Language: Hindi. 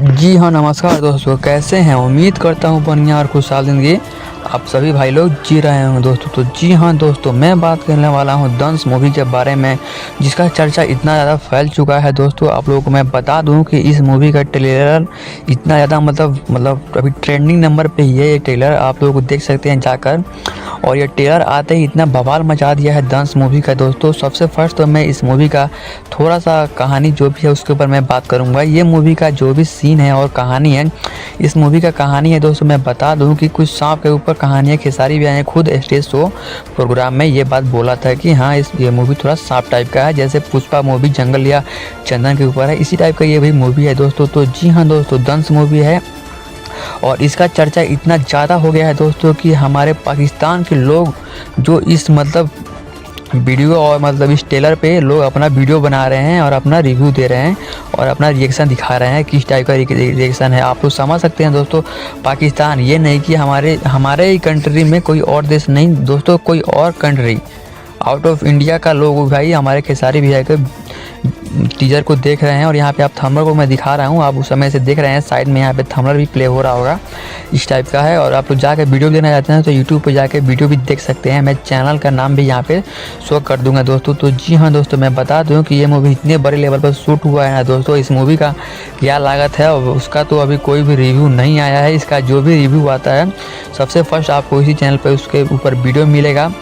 जी हाँ, नमस्कार दोस्तों, कैसे हैं? उम्मीद करता हूँ बढ़िया और खुशहाल ज़िंदगी आप सभी भाई लोग जी रहे होंगे दोस्तों। तो जी हाँ दोस्तों, मैं बात करने वाला हूँ दंश मूवी के बारे में, जिसका चर्चा इतना ज़्यादा फैल चुका है दोस्तों। आप लोगों को मैं बता दूँ कि इस मूवी का ट्रेलर इतना ज़्यादा मतलब अभी ट्रेंडिंग नंबर पे ही है ये ट्रेलर, आप लोग देख सकते हैं जाकर। और ये ट्रेलर आते ही इतना बवाल मचा दिया है दंश मूवी का दोस्तों। सबसे फर्स्ट तो मैं इस मूवी का थोड़ा सा कहानी जो भी है उसके ऊपर मैं बात करूँगा। ये मूवी का जो भी सीन है और कहानी है, इस मूवी का कहानी है दोस्तों, मैं बता दूं कि कुछ सांप के ऊपर कहानी है। खेसारी भी आए खुद स्टेज शो प्रोग्राम में ये बात बोला था कि हाँ, ये मूवी थोड़ा सांप टाइप का है, जैसे पुष्पा मूवी जंगल या चंदन के ऊपर है, इसी टाइप का ये भी मूवी है दोस्तों। तो जी हाँ दोस्तों, दंश मूवी है और इसका चर्चा इतना ज़्यादा हो गया है दोस्तों कि हमारे पाकिस्तान के लोग जो इस वीडियो और इस ट्रेलर पे लोग अपना वीडियो बना रहे हैं और अपना रिव्यू दे रहे हैं और अपना रिएक्शन दिखा रहे हैं, किस टाइप का रिएक्शन है। आप लोग समझ सकते हैं दोस्तों, पाकिस्तान ये नहीं कि हमारे ही कंट्री में कोई और देश नहीं दोस्तों, कोई और कंट्री आउट ऑफ इंडिया का लोग भाई हमारे खेसारी भैया के टीजर को देख रहे हैं। और यहाँ पे आप थंबनेल को मैं दिखा रहा हूँ, आप उस समय से देख रहे हैं, साइड में यहाँ पे थंबनेल भी प्ले हो रहा होगा, इस टाइप का है। और आप लोग जाके वीडियो देखना चाहते हैं तो यूट्यूब पे जाके वीडियो भी देख सकते हैं, मैं चैनल का नाम भी यहाँ पे शो कर दूंगा दोस्तों। तो जी हाँ दोस्तों, मैं बता दूँ कि ये मूवी इतने बड़े लेवल पर शूट हुआ है ना दोस्तों। इस मूवी का क्या लागत है उसका तो अभी कोई भी रिव्यू नहीं आया है। इसका जो भी रिव्यू आता है सबसे फर्स्ट आपको इसी चैनल पर उसके ऊपर वीडियो मिलेगा